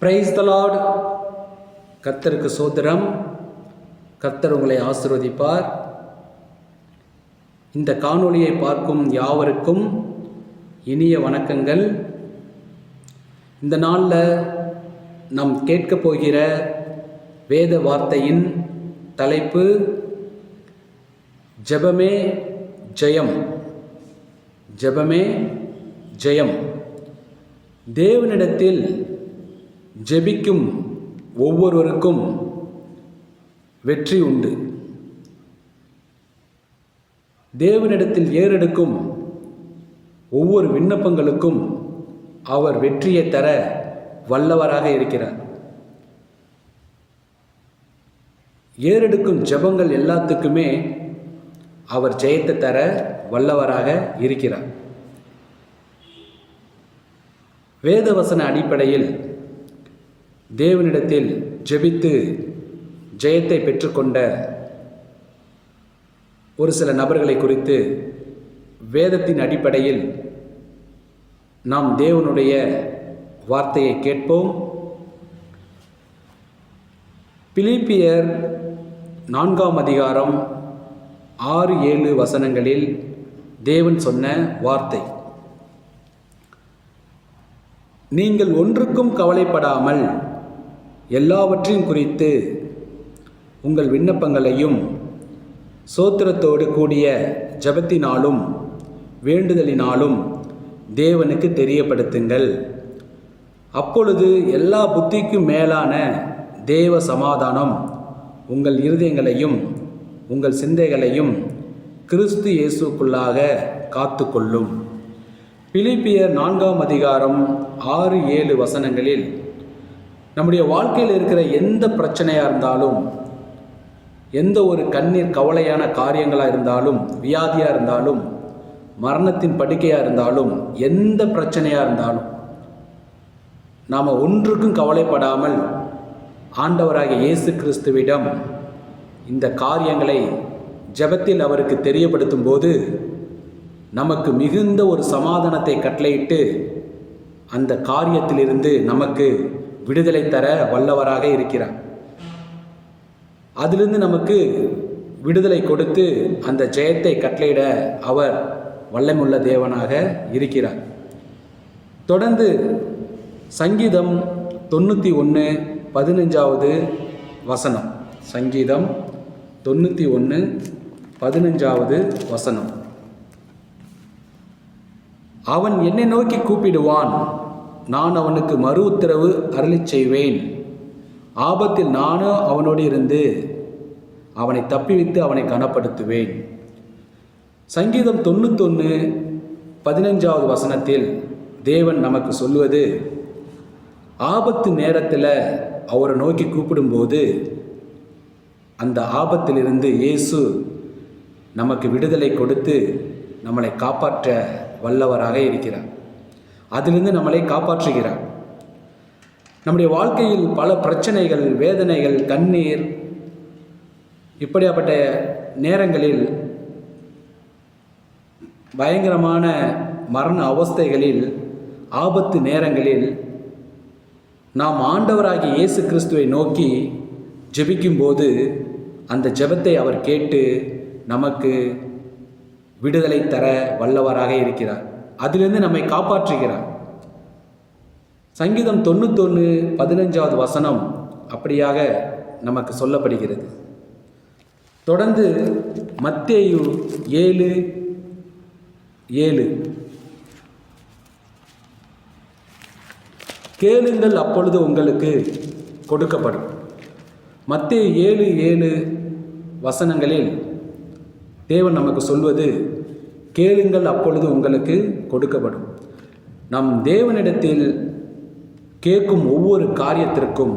Praise the Lord. கர்த்தருக்கு சோத்திரம். கர்த்தர் உங்களை ஆசீர்வதிப்பார். இந்த காணொளியை பார்க்கும் யாவருக்கும் இனிய வணக்கங்கள். இந்த நாளில் நாம் கேட்கப் போகிற வேத வார்த்தையின் தலைப்பு ஜெபமே ஜெயம். ஜெபமே ஜெயம். தேவனிடத்தில் ஜெபிக்கும் ஒவ்வொருவருக்கும் வெற்றி உண்டு. தேவனிடத்தில் ஏறெடுக்கும் ஒவ்வொரு விண்ணப்பங்களுக்கும் அவர் வெற்றியை தர வல்லவராக இருக்கிறார். ஏறெடுக்கும் ஜெபங்கள் எல்லாத்துக்குமே அவர் ஜெயத்தை தர வல்லவராக இருக்கிறார். வேதவசன அடிப்படையில் தேவனிடத்தில் ஜெபித்து ஜெயத்தை பெற்றுக்கொண்ட ஒரு சில நபர்களை குறித்து வேதத்தின் அடிப்படையில் நாம் தேவனுடைய வார்த்தையை கேட்போம். பிலிப்பியர் 4 அதிகாரம் 6-7 வசனங்களில் தேவன் சொன்ன வார்த்தை: நீங்கள் ஒன்றுக்கும் கவலைப்படாமல் எல்லாவற்றையும் குறித்து உங்கள் விண்ணப்பங்களையும் சோத்திரத்தோடு கூடிய ஜெபத்தினாலும் வேண்டுதலினாலும் தேவனுக்கு தெரியப்படுத்துங்கள். அப்பொழுது எல்லா புத்திக்கும் மேலான தேவ சமாதானம் உங்கள் இருதயங்களையும் உங்கள் சிந்தைகளையும் கிறிஸ்து இயேசுக்குள்ளாக காத்துக்கொள்ளும். பிலிப்பியர் 4 அதிகாரம் 6-7 வசனங்களில் நம்முடைய வாழ்க்கையில் இருக்கிற எந்த பிரச்சனையாக இருந்தாலும், எந்த ஒரு கண்ணீர் கவலையான காரியங்களாக இருந்தாலும், வியாதியாக இருந்தாலும், மரணத்தின் படுக்கையாக இருந்தாலும், எந்த பிரச்சனையாக இருந்தாலும் நாம் ஒன்றுக்கும் கவலைப்படாமல் ஆண்டவராகிய இயேசு கிறிஸ்துவிடம் இந்த காரியங்களை ஜெபத்தில் அவருக்கு தெரியப்படுத்தும் போது நமக்கு மிகுந்த ஒரு சமாதானத்தை கட்டளையிட்டு அந்த காரியத்திலிருந்து நமக்கு விடுதலை தர வல்லவராக இருக்கிறார். அதிலிருந்து நமக்கு விடுதலை கொடுத்து அந்த ஜெயத்தை கட்டளையிட அவர் வல்லமுள்ள தேவனாக இருக்கிறார். தொடர்ந்து சங்கீதம் 91:15 வசனம். சங்கீதம் 91:15 வசனம்: அவன் என்னை நோக்கி கூப்பிடுவான், நான் அவனுக்கு மறு உத்தரவு அருளிச் செய்வேன். ஆபத்தில் நானும் அவனோடு இருந்து அவனை தப்பிவித்து அவனை கனப்படுத்துவேன். சங்கீதம் 91:15 வசனத்தில் தேவன் நமக்கு சொல்வது, ஆபத்து நேரத்தில் அவரை நோக்கி கூப்பிடும்போது அந்த ஆபத்திலிருந்து இயேசு நமக்கு விடுதலை கொடுத்து நம்மளை காப்பாற்ற வல்லவராக இருக்கிறார். அதிலிருந்து நம்மளை காப்பாற்றுகிறார். நம்முடைய வாழ்க்கையில் பல பிரச்சனைகள், வேதனைகள், கண்ணீர், இப்படியாப்பட்ட நேரங்களில், பயங்கரமான மரண அவஸ்தைகளில், ஆபத்து நேரங்களில் நாம் ஆண்டவராகிய இயேசு கிறிஸ்துவை நோக்கி ஜெபிக்கும்போது அந்த ஜெபத்தை அவர் கேட்டு நமக்கு விடுதலை தர வல்லவராக இருக்கிறார். அதிலிருந்து நம்மை காப்பாற்றுகிறார். சங்கீதம் 91:15 வசனம் அப்படியாக நமக்கு சொல்லப்படுகிறது. தொடர்ந்து மத்தேயு 7:7: கேளுங்கள் அப்பொழுது உங்களுக்கு கொடுக்கப்படும். மத்தேயு 7:7 வசனங்களில் தேவன் நமக்கு சொல்வது, கேளுங்கள் அப்பொழுது உங்களுக்கு கொடுக்கப்படும். நம் தேவனிடத்தில் கேட்கும் ஒவ்வொரு காரியத்திற்கும்,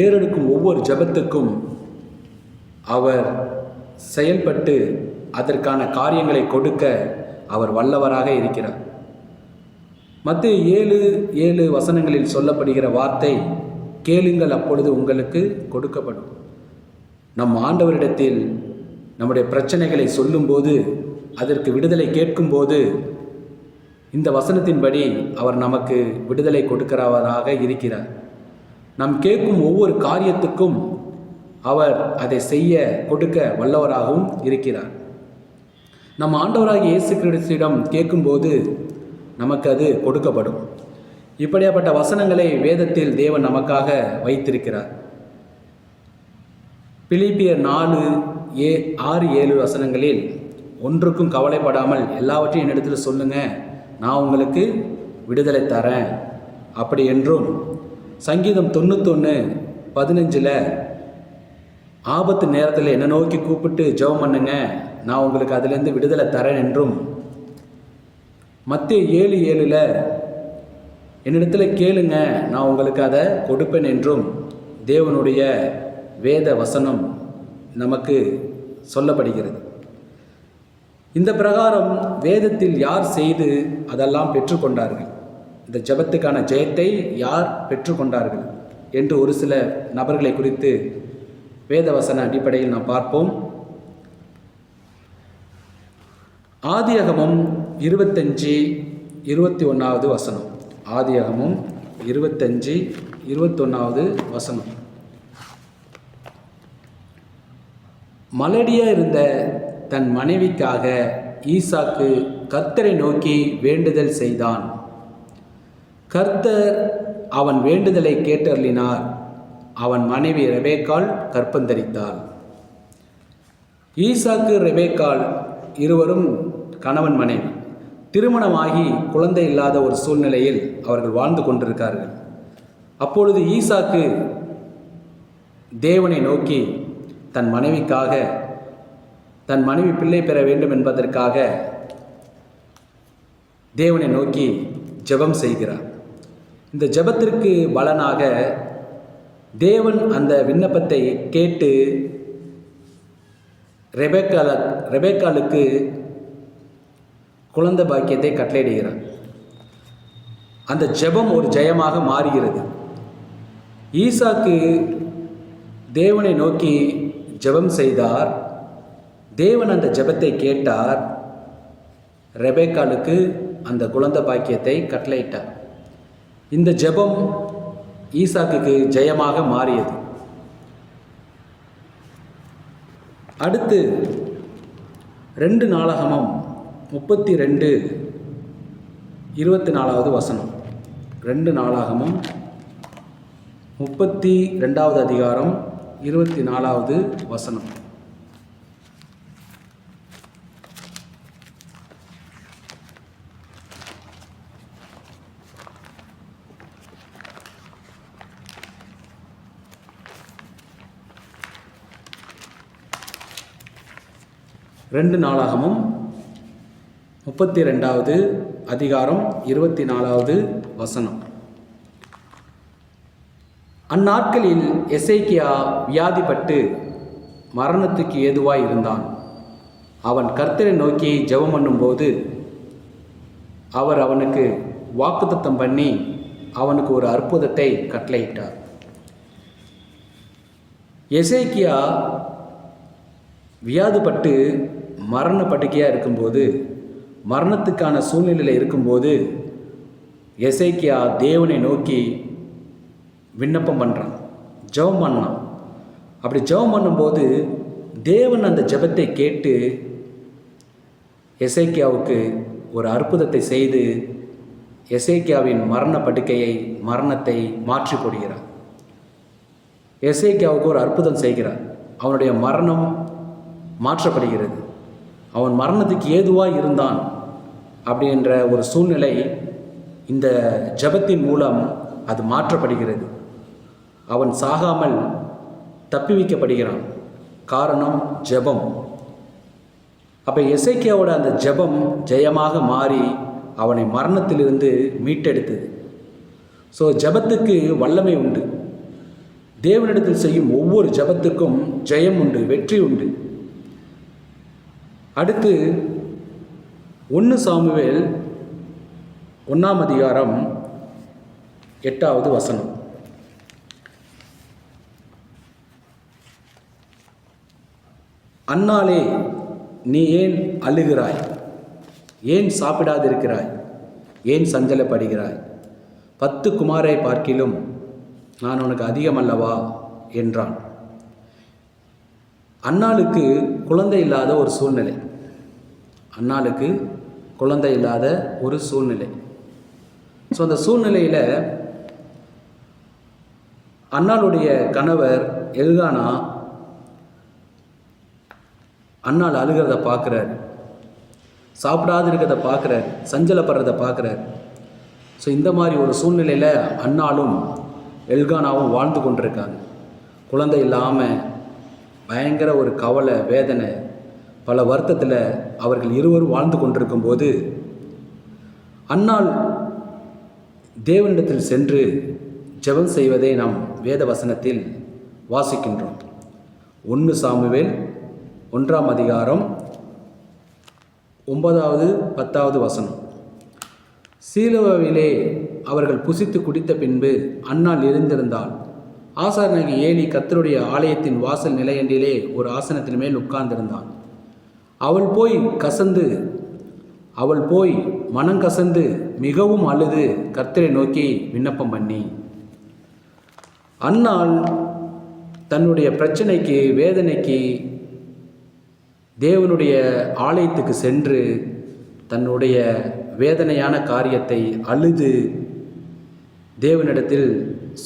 ஏறெடுக்கும் ஒவ்வொரு ஜெபத்துக்கும் அவர் செயல்பட்டு அதற்கான காரியங்களை கொடுக்க அவர் வல்லவராக இருக்கிறார். மத்தேயு 7:7 வசனங்களில் சொல்லப்படுகிற வார்த்தை, கேளுங்கள் அப்பொழுது உங்களுக்கு கொடுக்கப்படும். நம் ஆண்டவரிடத்தில் நம்முடைய பிரச்சனைகளை சொல்லும்போது, அதற்கு விடுதலை கேட்கும்போது இந்த வசனத்தின்படி அவர் நமக்கு விடுதலை கொடுக்கிறவராக இருக்கிறார். நாம் கேட்கும் ஒவ்வொரு காரியத்துக்கும் அவர் அதை செய்ய கொடுக்க வல்லவராகவும் இருக்கிறார். நம் ஆண்டவராகிய இயேசு கிறிஸ்துவிடம் கேட்கும்போது நமக்கு அது கொடுக்கப்படும். இப்படியாப்பட்ட வசனங்களை வேதத்தில் தேவன் நமக்காக வைத்திருக்கிறார். பிலிப்பியர் 4:6-7 வசனங்களில், ஒன்றுக்கும் கவலைப்படாமல் எல்லாவற்றையும் என்னிடத்தில் சொல்லுங்க, நான் உங்களுக்கு விடுதலை தரேன் அப்படி என்றும், சங்கீதம் 91:15 ஆபத்து நேரத்தில் என்னை நோக்கி கூப்பிட்டு ஜெபம் பண்ணுங்க, நான் உங்களுக்கு அதிலிருந்து விடுதலை தரேன் என்றும், மத்தேயு 7:7 என்னிடத்தில் கேளுங்க, நான் உங்களுக்கு அதை கொடுப்பேன் என்றும் தேவனுடைய வேத வசனம் நமக்கு சொல்லப்படுகிறது. இந்த பிரகாரம் வேதத்தில் யார் செய்து அதெல்லாம் பெற்றுக்கொண்டார்கள், இந்த ஜெபத்துக்கான ஜெயத்தை யார் பெற்றுக்கொண்டார்கள் என்று ஒரு சில நபர்களை குறித்து வேதவசன அடிப்படையில் நாம் பார்ப்போம். ஆதியாகமம் 25:21 வசனம். ஆதியாகமம் 25:21 வசனம். மலடியா இருந்த தன் மனைவிக்காக ஈசாக்கு கர்த்தரை நோக்கி வேண்டுதல் செய்தான். கர்த்தர் அவன் வேண்டுதலை கேட்டருளினார். அவன் மனைவி ரெபேக்காள் கர்ப்பந்தரித்தாள். ஈசாக்கு ரெபேக்காள் இருவரும் கணவன் மனைவி. திருமணமாகி குழந்தை இல்லாத ஒரு சூழ்நிலையில் அவர்கள் வாழ்ந்து கொண்டிருக்கார்கள். அப்பொழுது ஈசாக்கு தேவனை நோக்கி தன் மனைவிக்காக, தன் மனைவி பிள்ளை பெற வேண்டும் என்பதற்காக தேவனை நோக்கி ஜெபம் செய்கிறார். இந்த ஜெபத்திற்கு பலனாக தேவன் அந்த விண்ணப்பத்தை கேட்டு ரெபேக்காளுக்கு குழந்தை பாக்கியத்தை கட்டளையிடுகிறார். அந்த ஜெபம் ஒரு ஜெயமாக மாறுகிறது. ஈசாக்கு தேவனை நோக்கி ஜெபம் செய்தார். தேவன் அந்த ஜெபத்தை கேட்டார். ரெபேக்காளுக்கு அந்த குழந்தை பாக்கியத்தை கட்டளையிட்டார். இந்த ஜெபம் ஈசாக்குக்கு ஜெயமாக மாறியது. அடுத்து 2 நாளாகமம் 32:24 வசனம். 2 நாளாகமம் 32 அதிகாரம் 24 வசனம். ரெண்டு நாளாகமும் 32 அதிகாரம் 24 வசனம். அந்நாட்களில் எசேக்கியா வியாதிப்பட்டு மரணத்துக்கு ஏதுவாய் இருந்தான். அவன் கர்த்தரை நோக்கி ஜெபம் பண்ணும்போது அவர் அவனுக்கு வாக்குத்தத்தம் பண்ணி அவனுக்கு ஒரு அற்புதத்தை கட்டளையிட்டார். எசேக்கியா வியாதிப்பட்டு மரண படுக்கையாக இருக்கும்போது, மரணத்துக்கான சூழ்நிலையில் இருக்கும்போது எசேக்கியா தேவனை நோக்கி விண்ணப்பம் பண்ணுறான், ஜெபம் பண்ணான். அப்படி ஜெபம் பண்ணும்போது தேவன் அந்த ஜெபத்தை கேட்டு எசேக்கியாவுக்கு ஒரு அற்புதத்தை செய்து எசேக்கியாவின் மரண படுக்கையை, மரணத்தை மாற்றி போடுகிறார். எசேக்கியாவுக்கு ஒரு அற்புதம் செய்கிறார். அவனுடைய மரணம் மாற்றப்படுகிறது. அவன் மரணத்துக்கு ஏதுவாக இருந்தான் அப்படின்ற ஒரு சூழ்நிலை இந்த ஜெபத்தின் மூலம் அது மாற்றப்படுகிறது. அவன் சாகாமல் தப்பி வைக்கப்படுகிறான். காரணம் ஜெபம். அப்போ எசேக்கியாவோட அந்த ஜெபம் ஜெயமாக மாறி அவனை மரணத்திலிருந்து மீட்டெடுத்தது. ஸோ ஜெபத்துக்கு வல்லமை உண்டு. தேவனிடத்தில் செய்யும் ஒவ்வொரு ஜெபத்துக்கும் ஜெயம் உண்டு, வெற்றி உண்டு. அடுத்து 1 சாமுவேல் 1 அதிகாரம் 8 வசனம். அன்னாளே, நீ ஏன் அழுகிறாய்? ஏன் சாப்பிடாதிருக்கிறாய்? ஏன் சஞ்சலப்படுகிறாய்? 10 குமாரை பார்க்கிலும் நான் உனக்கு அதிகம் அல்லவா என்றான். அன்னாளுக்கு குழந்தை இல்லாத ஒரு சூழ்நிலை. அன்னாளுக்கு குழந்தை இல்லாத ஒரு சூழ்நிலை. ஸோ அந்த சூழ்நிலையில் அன்னாளுடைய கணவர் எல்கானா அன்னாள் அழுகிறத பார்க்குறாரு, சாப்பிடாது இருக்கிறத பார்க்குறாரு, சஞ்சலப்படுறத பார்க்குறாரு. ஸோ இந்த மாதிரி ஒரு சூழ்நிலையில் அன்னாளும் எல்கானாவும் வாழ்ந்து கொண்டிருக்காங்க. குழந்தை இல்லாமல் பயங்கர ஒரு கவலை, வேதனை, பல வருத்தத்தில் அவர்கள் இருவரும் வாழ்ந்து கொண்டிருக்கும்போது அன்னாள் தேவனிடத்தில் சென்று ஜெபம் செய்வதை நாம் வேத வசனத்தில் வாசிக்கின்றோம். 1 சாமுவேல் 1ஆம் அதிகாரம் 9வது 10வது வசனம். சீலோவிலே அவர்கள் புசித்து குடித்த பின்பு அன்னாள் எழுந்திருந்தாள். ஆசாரியனாகிய ஏலி கர்த்தருடைய ஆலயத்தின் வாசல் நிலையண்டிலே ஒரு ஆசனத்தின் மேல் உட்கார்ந்திருந்தான். அவள் போய் மனங்கசந்து மிகவும் அழுது கர்த்தரை நோக்கி விண்ணப்பம் பண்ணி, அன்னாள் தன்னுடைய பிரச்சனைக்கு, வேதனைக்கு தேவனுடைய ஆலயத்துக்கு சென்று தன்னுடைய வேதனையான காரியத்தை அழுது தேவனிடத்தில்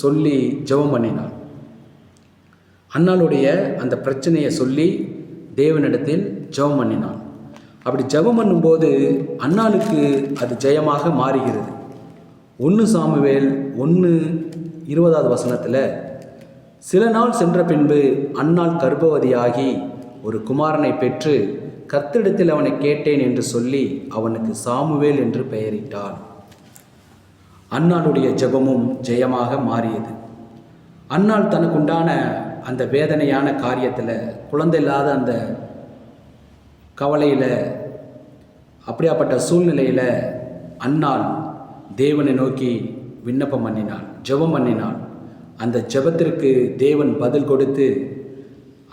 சொல்லி ஜெபம் பண்ணினாள். அன்னாளுடைய அந்த பிரச்சனையை சொல்லி தேவனிடத்தில் ஜெபம் பண்ணினாள். அப்படி ஜெபம் பண்ணும்போது அன்னாளுக்கு அது ஜெயமாக மாறுகிறது. 1 சாமுவேல் 1:20வது வசனத்தில், சில நாள் சென்ற பின்பு அன்னாள் கர்ப்பவதியாகி ஒரு குமாரனை பெற்று கர்த்தரிடத்தில் அவனை கேட்டேன் என்று சொல்லி அவனுக்கு சாமுவேல் என்று பெயரிட்டாள். அன்னாளுடைய ஜெபமும் ஜெயமாக மாறியது. அன்னாள் தனக்குண்டான அந்த வேதனையான காரியத்தில், குழந்தை இல்லாத அந்த கவலையில், அப்படியாப்பட்ட சூழ்நிலையில் அன்னாள் தேவனை நோக்கி விண்ணப்பம் பண்ணினாள், ஜெபம் பண்ணினாள். அந்த ஜெபத்திற்கு தேவன் பதில் கொடுத்து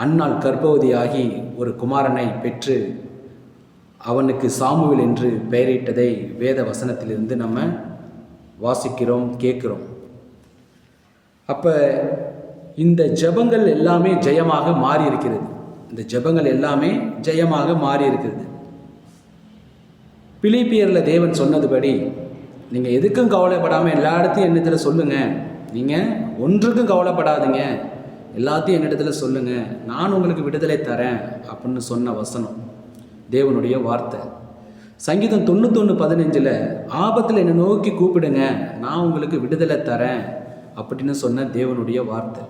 அன்னாள் கர்ப்பவதியாகி ஒரு குமாரனை பெற்று அவனுக்கு சாமுவேல் என்று பெயரிட்டதை வேத வசனத்திலிருந்து நம்ம வாசிக்கிறோம், கேட்குறோம். அப்போ இந்த ஜெபங்கள் எல்லாமே ஜெயமாக மாறி இருக்கிறது. இந்த ஜெபங்கள் எல்லாமே ஜெயமாக மாறி இருக்கிறது. பிலிப்பியரில் தேவன் சொன்னதுபடி, நீங்கள் எதுக்கும் கவலைப்படாமல் எல்லா இடத்தையும் என்னிடத்தில் சொல்லுங்கள், நீங்கள் ஒன்றுக்கும் கவலைப்படாதீங்க, எல்லாத்தையும் என்னிடத்தில் சொல்லுங்கள், நான் உங்களுக்கு விடுதலை தரேன் அப்படின்னு சொன்ன வசனம் தேவனுடைய வார்த்தை. சங்கீதம் 91:15 ஆபத்தில் என்னை நோக்கி கூப்பிடுங்க, நான் உங்களுக்கு விடுதலை தரேன் அப்படின்னு சொன்ன தேவனுடைய வார்த்தை.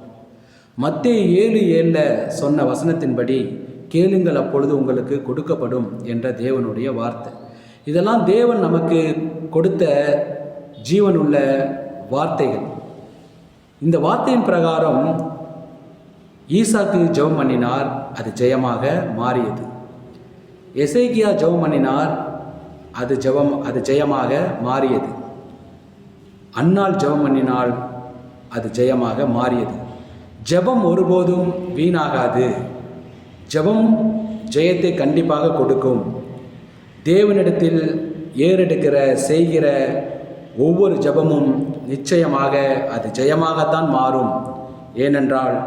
மத்தேயு 7:7 சொன்ன வசனத்தின்படி, கேளுங்கள் அப்பொழுது உங்களுக்கு கொடுக்கப்படும் என்ற தேவனுடைய வார்த்தை. இதெல்லாம் தேவன் நமக்கு கொடுத்த ஜீவனுள்ள வார்த்தைகள். இந்த வார்த்தையின் பிரகாரம் ஈசாக்கு ஜெபம் பண்ணினார், அது ஜெயமாக மாறியது. எசேக்கியா ஜெபம் பண்ணினார், அது ஜெயமாக மாறியது. அன்னாள் ஜெபம் பண்ணினாள், அது ஜெயமாக மாறியது. ஜெபம் ஒருபோதும் வீணாகாது. ஜெபம் ஜெயத்தை கண்டிப்பாக கொடுக்கும். தேவனிடத்தில் ஏறெடுக்கிற செய்கிற ஒவ்வொரு ஜெபமும் நிச்சயமாக அது ஜெயமாகத்தான் மாறும். ஏனென்றால்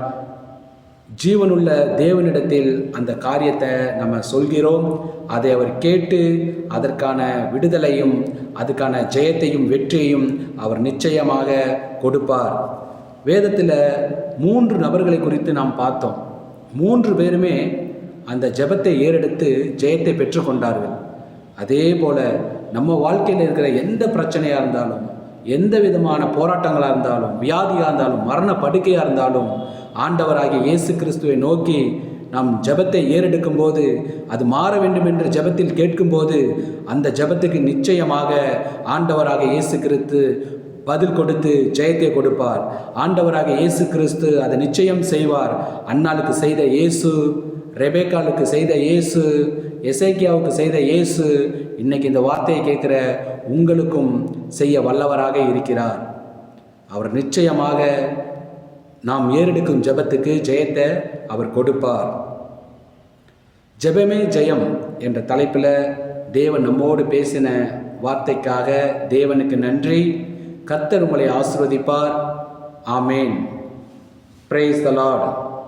ஜீவனுள்ள தேவனிடத்தில் அந்த காரியத்தை நம்ம சொல்கிறோம், அதை அவர் கேட்டு அதற்கான விடுதலையும் அதுக்கான ஜெயத்தையும் வெற்றியையும் அவர் நிச்சயமாக கொடுப்பார். வேதத்தில் 3 நபர்களை குறித்து நாம் பார்த்தோம். 3 பேருமே அந்த ஜெபத்தை ஏறெடுத்து ஜெயத்தை பெற்றுக்கொண்டார்கள். அதே போல் நம்ம வாழ்க்கையில் இருக்கிற எந்த பிரச்சனையாக இருந்தாலும், எந்த விதமான போராட்டங்களாக இருந்தாலும், வியாதியாக இருந்தாலும், மரண படுக்கையாக இருந்தாலும், ஆண்டவராகிய இயேசு கிறிஸ்துவை நோக்கி நாம் ஜெபத்தை ஏறெடுக்கும் போது, அது மாற வேண்டும் என்று ஜெபத்தில் கேட்கும்போது, அந்த ஜெபத்துக்கு நிச்சயமாக ஆண்டவராக இயேசு கிறிஸ்து பதில் கொடுத்து ஜெயத்தை கொடுப்பார். ஆண்டவராக இயேசு கிறிஸ்து அதை நிச்சயம் செய்வார். அன்னாளுக்கு செய்த இயேசு, ரெபேக்காளுக்கு செய்த இயேசு, எசேக்கியாவுக்கு செய்த இயேசு இன்னைக்கு இந்த வார்த்தையை கேட்குற உங்களுக்கும் செய்ய வல்லவராக இருக்கிறார். அவர் நிச்சயமாக நாம் ஏறெடுக்கும் ஜெபத்துக்கு ஜெயத்தை அவர் கொடுப்பார். ஜெபமே ஜெயம் என்ற தலைப்பில் தேவன் நம்மோடு பேசின வார்த்தைக்காக தேவனுக்கு நன்றி. கர்த்தர் உங்களை ஆசீர்வதிப்பார். ஆமேன். Praise the Lord.